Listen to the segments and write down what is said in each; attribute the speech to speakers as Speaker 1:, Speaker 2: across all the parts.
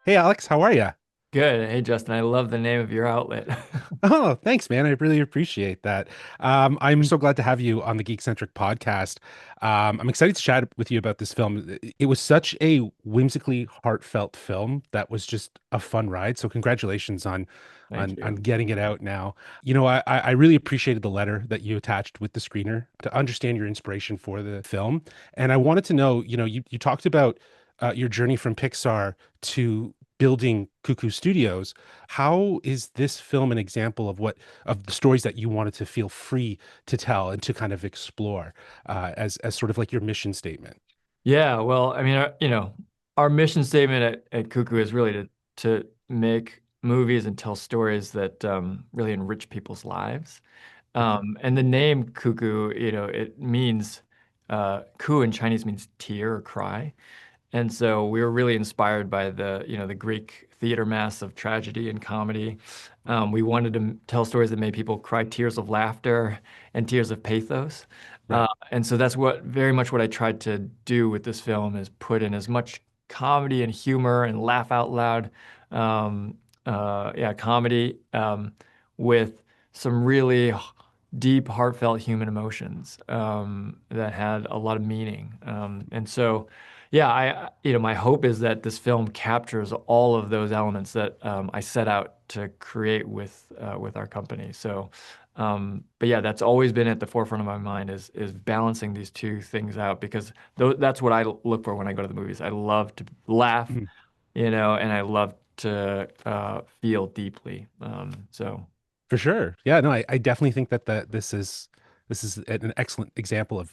Speaker 1: Hey Alex, how are you?
Speaker 2: Good. Hey, Justin, I love the name of your outlet.
Speaker 1: Oh, thanks, man. I really appreciate that. I'm so glad to have you on the Geekcentric podcast. I'm excited to chat with you about this film. It was such a whimsically heartfelt film that was just a fun ride. So congratulations on
Speaker 2: Thank
Speaker 1: on
Speaker 2: you.
Speaker 1: getting it out now. I really appreciated the letter that you attached with the screener to understand your inspiration for the film. And I wanted to know, you talked about your journey from Pixar to building Kuku Studios. How is this film an example of of the stories that you wanted to feel free to tell and to kind of explore as sort of like your mission statement?
Speaker 2: Yeah, well, I mean, our mission statement at Kuku is really to make movies and tell stories that really enrich people's lives. And the name Kuku, it means ku in Chinese means tear or cry. And so we were really inspired by the Greek theater mass of tragedy and comedy. We wanted to tell stories that made people cry tears of laughter and tears of pathos.
Speaker 1: Right.
Speaker 2: And so that's very much what I tried to do with this film is put in as much comedy and humor and laugh out loud, comedy with some really deep, heartfelt human emotions that had a lot of meaning. And so. Yeah, my hope is that this film captures all of those elements that I set out to create with our company. So, but yeah, that's always been at the forefront of my mind is balancing these two things out because that's what I look for when I go to the movies. I love to laugh,
Speaker 1: Mhm.
Speaker 2: and I love to feel deeply.
Speaker 1: For sure. Yeah, no, I definitely think that this is an excellent example of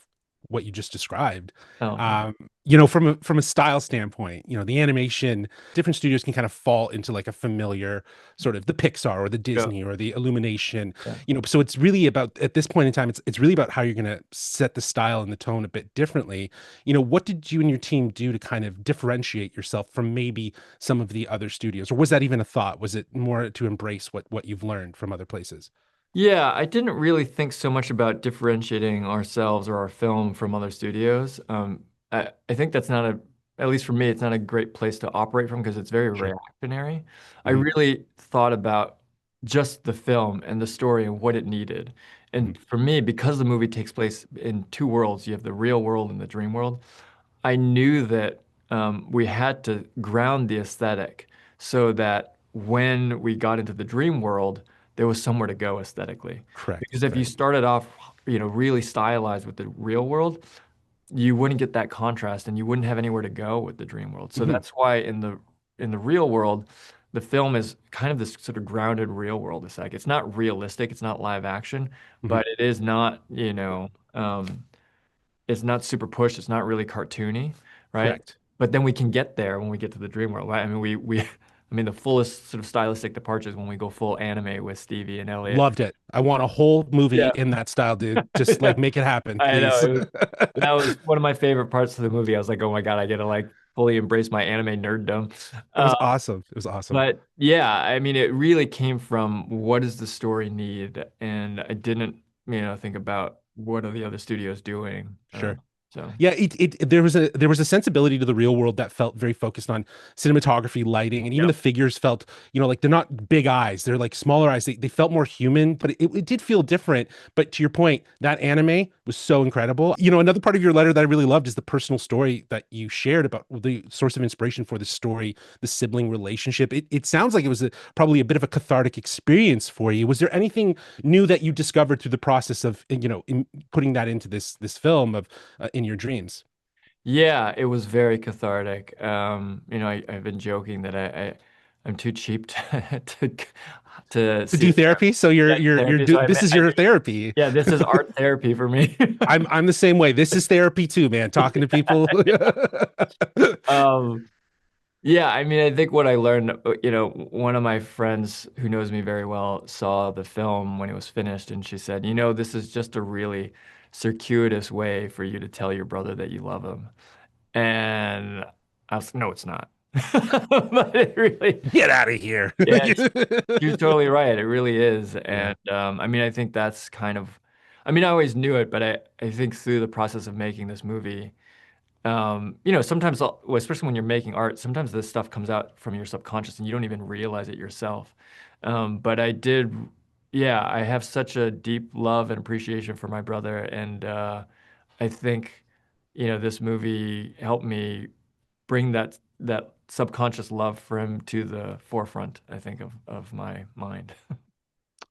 Speaker 1: what you just described.
Speaker 2: Oh, thanks.
Speaker 1: Um, from a style standpoint, the animation, different studios can kind of fall into like a familiar sort of the Pixar or the
Speaker 2: Yeah,
Speaker 1: Disney or the Illumination,
Speaker 2: yeah.
Speaker 1: so it's really about at this point in time, it's really about how you're going to set the style and the tone a bit differently. What did you and your team do to kind of differentiate yourself from maybe some of the other studios, or was that even a thought? Was it more to embrace what you've learned from other places?
Speaker 2: Yeah, I didn't really think so much about differentiating ourselves or our film from other studios. I think that's not at least for me, it's not a great place to operate from because it's very
Speaker 1: Sure.
Speaker 2: reactionary. I
Speaker 1: Hmm.
Speaker 2: really thought about just the film and the story and what it needed.
Speaker 1: Hmm.
Speaker 2: And for me, because the movie takes place in two worlds, you have the real world and the dream world. I knew that we had to ground the aesthetic so that when we got into the dream world, there was somewhere to go aesthetically.
Speaker 1: Correct.
Speaker 2: Because if you
Speaker 1: Right.
Speaker 2: started off, really stylized with the real world, you wouldn't get that contrast and you wouldn't have anywhere to go with the dream world. So
Speaker 1: Hmm.
Speaker 2: that's why in the real world, the film is kind of this sort of grounded real world aesthetic. It's not realistic, it's not live action,
Speaker 1: Hmm.
Speaker 2: but it is not, it's not super pushed. It's not really cartoony, right?
Speaker 1: Correct.
Speaker 2: But then we can get there when we get to the dream world, right? I mean, I mean, the fullest sort of stylistic departures when we go full anime with Stevie and Elliot.
Speaker 1: Loved it. I want a whole movie
Speaker 2: Yeah,
Speaker 1: in that style, dude. Just like make it happen,
Speaker 2: I know.
Speaker 1: please.
Speaker 2: That was one of my favorite parts of the movie. I was like, oh my God, I get to like fully embrace my anime nerddom.
Speaker 1: It
Speaker 2: Uh,
Speaker 1: was awesome. It was awesome.
Speaker 2: but yeah, I mean, it really came from what does the story need? And I didn't, think about what are the other studios doing.
Speaker 1: Sure.
Speaker 2: So.
Speaker 1: Yeah, there was a sensibility to the real world that felt very focused on cinematography, lighting, and even
Speaker 2: Yeah.
Speaker 1: the figures felt, like they're not big eyes, they're like smaller eyes. They felt more human, but it did feel different. But to your point, that anime was so incredible. Another part of your letter that I really loved is the personal story that you shared about the source of inspiration for the story, the sibling relationship. It sounds like it was probably a bit of a cathartic experience for you. Was there anything new that you discovered through the process of, in putting that into this film of in your dreams?
Speaker 2: Yeah, it was very cathartic. I've been joking that I'm too cheap to
Speaker 1: To
Speaker 2: see
Speaker 1: do
Speaker 2: a
Speaker 1: therapy, so you're
Speaker 2: yeah,
Speaker 1: you're you're
Speaker 2: therapy.
Speaker 1: do
Speaker 2: So
Speaker 1: this is
Speaker 2: I
Speaker 1: your
Speaker 2: think
Speaker 1: therapy.
Speaker 2: yeah, this is art therapy for me.
Speaker 1: I'm the same way. This is therapy too, man. Talking to people.
Speaker 2: Um, yeah, I mean, I think what I learned, one of my friends who knows me very well saw the film when it was finished, and she said, this is just a really circuitous way for you to tell your brother that you love him. And I was, no, it's not. But it really,
Speaker 1: Get out of here.
Speaker 2: yeah, you're totally right. It really is.
Speaker 1: Yeah.
Speaker 2: And I mean, I think that's kind of, I mean, I always knew it, but I think through the process of making this movie, sometimes, well, especially when you're making art, sometimes this stuff comes out from your subconscious and you don't even realize it yourself. But yeah, I have such a deep love and appreciation for my brother, and I think, this movie helped me bring that subconscious love for him to the forefront, I think, of my mind.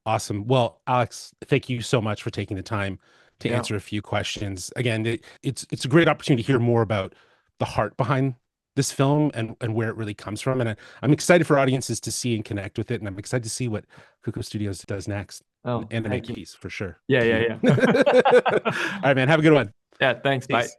Speaker 1: Awesome. Well, Alex, thank you so much for taking the time to
Speaker 2: Yeah.
Speaker 1: answer a few questions. Again, it's a great opportunity to hear more about the heart behind this film and where it really comes from. And I'm excited for audiences to see and connect with it. And I'm excited to see what Kuku Studios does next. An
Speaker 2: Oh,
Speaker 1: anime
Speaker 2: thank you.
Speaker 1: piece for sure.
Speaker 2: Yeah,
Speaker 1: To you.
Speaker 2: yeah,
Speaker 1: All
Speaker 2: yeah.
Speaker 1: right, man. Have a good one.
Speaker 2: Yeah, thanks. Bye.
Speaker 1: Peace.